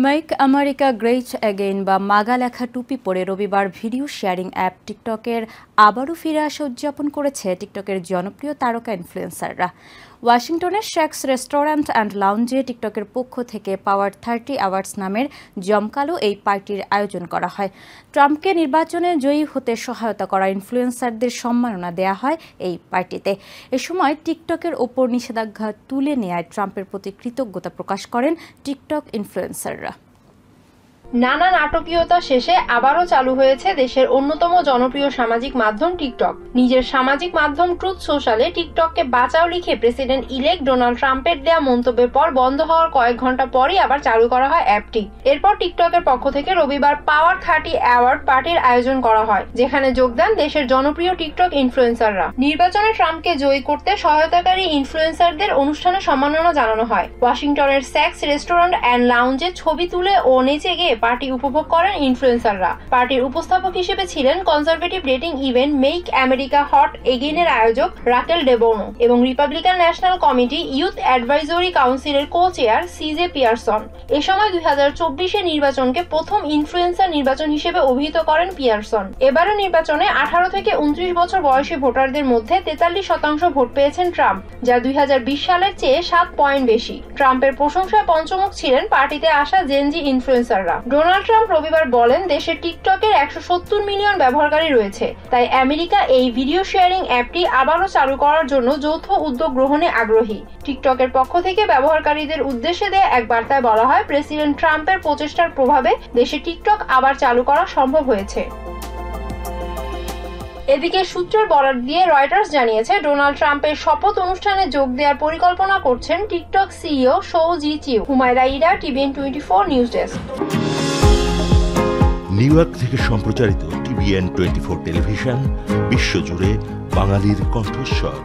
Make America great again বা মাগা লেখা টুপি পরে রবিবার ভিডিও শেয়ারিং অ্যাপ টিকটকের আবারও ফিরে আসা উদযাপন করেছে টিকটকের জনপ্রিয় তারকা ইনফ্লুয়েন্সাররা। ওয়াশিংটনের শ্যাক্স রেস্টুরেন্ট অ্যান্ড লাউঞ্জে টিকটকের পক্ষ থেকে পাওয়ার 30 অ্যাওয়ার্ডস নামের জমকালো এই পার্টির আয়োজন করা হয়। ট্রাম্পকে নির্বাচনে জয়ী হতে সহায়তা করা ইনফ্লুয়েন্সারদের সম্মাননা দেয়া হয় এই পার্টিতে। এ সময় টিকটকের ওপর নিষেধাজ্ঞা তুলে নেয়ায় ট্রাম্পের প্রতি কৃতজ্ঞতা প্রকাশ করেন টিকটক ইনফ্লুয়েন্সাররা। নানা নাটকীয়তা শেষে আবারও চালু হয়েছে দেশের অন্যতম জনপ্রিয় সামাজিক মাধ্যম টিকটক। নিজের সামাজিক মাধ্যম ট্রুথ সোশ্যালে টিকটককে বাঁচাও লিখে প্রেসিডেন্ট ইলেক্ট ডোনাল্ড ট্রাম্পের দেয়া মন্তব্যের পর বন্ধ হওয়ার কয়েক ঘন্টা পরই আবার চালু করা হয় অ্যাপটি। এরপর টিকটকের পক্ষ থেকে রবিবার পাওয়ার 30 অ্যাওয়ার্ড পার্টির আয়োজন করা হয়, যেখানে যোগ দেন দেশের জনপ্রিয় টিকটক ইনফ্লুয়েন্সাররা। নির্বাচনে ট্রাম্পকে জয়ী করতে সহায়তাকারী ইনফ্লুয়েন্সারদের অনুষ্ঠানে সম্মাননা জানানো হয়। ওয়াশিংটনের শ্যাক্স রেস্টুরেন্ট অ্যান্ড লাউঞ্জে ছবি তুলে ও নেচে গিয়ে পার্টি উপভোগ করেন ইনফ্লুয়েন্সাররা। পার্টির উপস্থাপক হিসেবে ছিলেন conservative dating event make America great অ্যাগেইনের আয়োজক রাকেল ডেবোনো এবং Republican National Committee youth advisory কাউন্সিলের কো-চেয়ার সিজে পিয়ারসন। এ সময় 2024 নির্বাচনকে প্রথম ইনফ্লুয়েন্সার নির্বাচন হিসেবে অভিহিত করেন পিয়ারসন। এবারের নির্বাচনে 18 থেকে 29 বছর বয়সী ভোটারদের মধ্যে 43% ভোট পেয়েছেন ট্রাম্প, যা 2020 সালের চেয়ে 7 পয়েন্ট বেশি। ট্রাম্পের প্রশংসায় পঞ্চমুখ ছিলেন পার্টিতে আসা জেনজি ইনফ্লুয়েন্সাররা। ডোনাল্ড ট্রাম্প রবিবার বলেন, দেশে টিকটকের 170 মিলিয়ন ব্যবহারকারী রয়েছে, তাই আমেরিকা এই ভিডিও শেয়ারিং অ্যাপটি আবারও চালু করার জন্য যৌথ উদ্যোগ গ্রহণে আগ্রহী। টিকটকের পক্ষ থেকে ব্যবহারকারীদের উদ্দেশ্যে দেয়া এক বার্তায় বলা হয়, প্রেসিডেন্ট ট্রাম্পের প্রচেষ্টার প্রভাবে দেশে টিকটক আবার চালু করা সম্ভব হয়েছে। এদিকে সূত্রের বরাত দিয়ে রয়টার্স জানিয়েছে, ডোনাল্ড ট্রাম্পের শপথ অনুষ্ঠানে যোগ দেওয়ার পরিকল্পনা করছেন TikTok CEO Shou Zi Chew. Humaira Ira, TVN 24 news desk. New York থেকে সম্প্রচারিত TVN 24 টেলিভিশন বিশ্বজুড়ে বাঙালির কণ্ঠস্বর।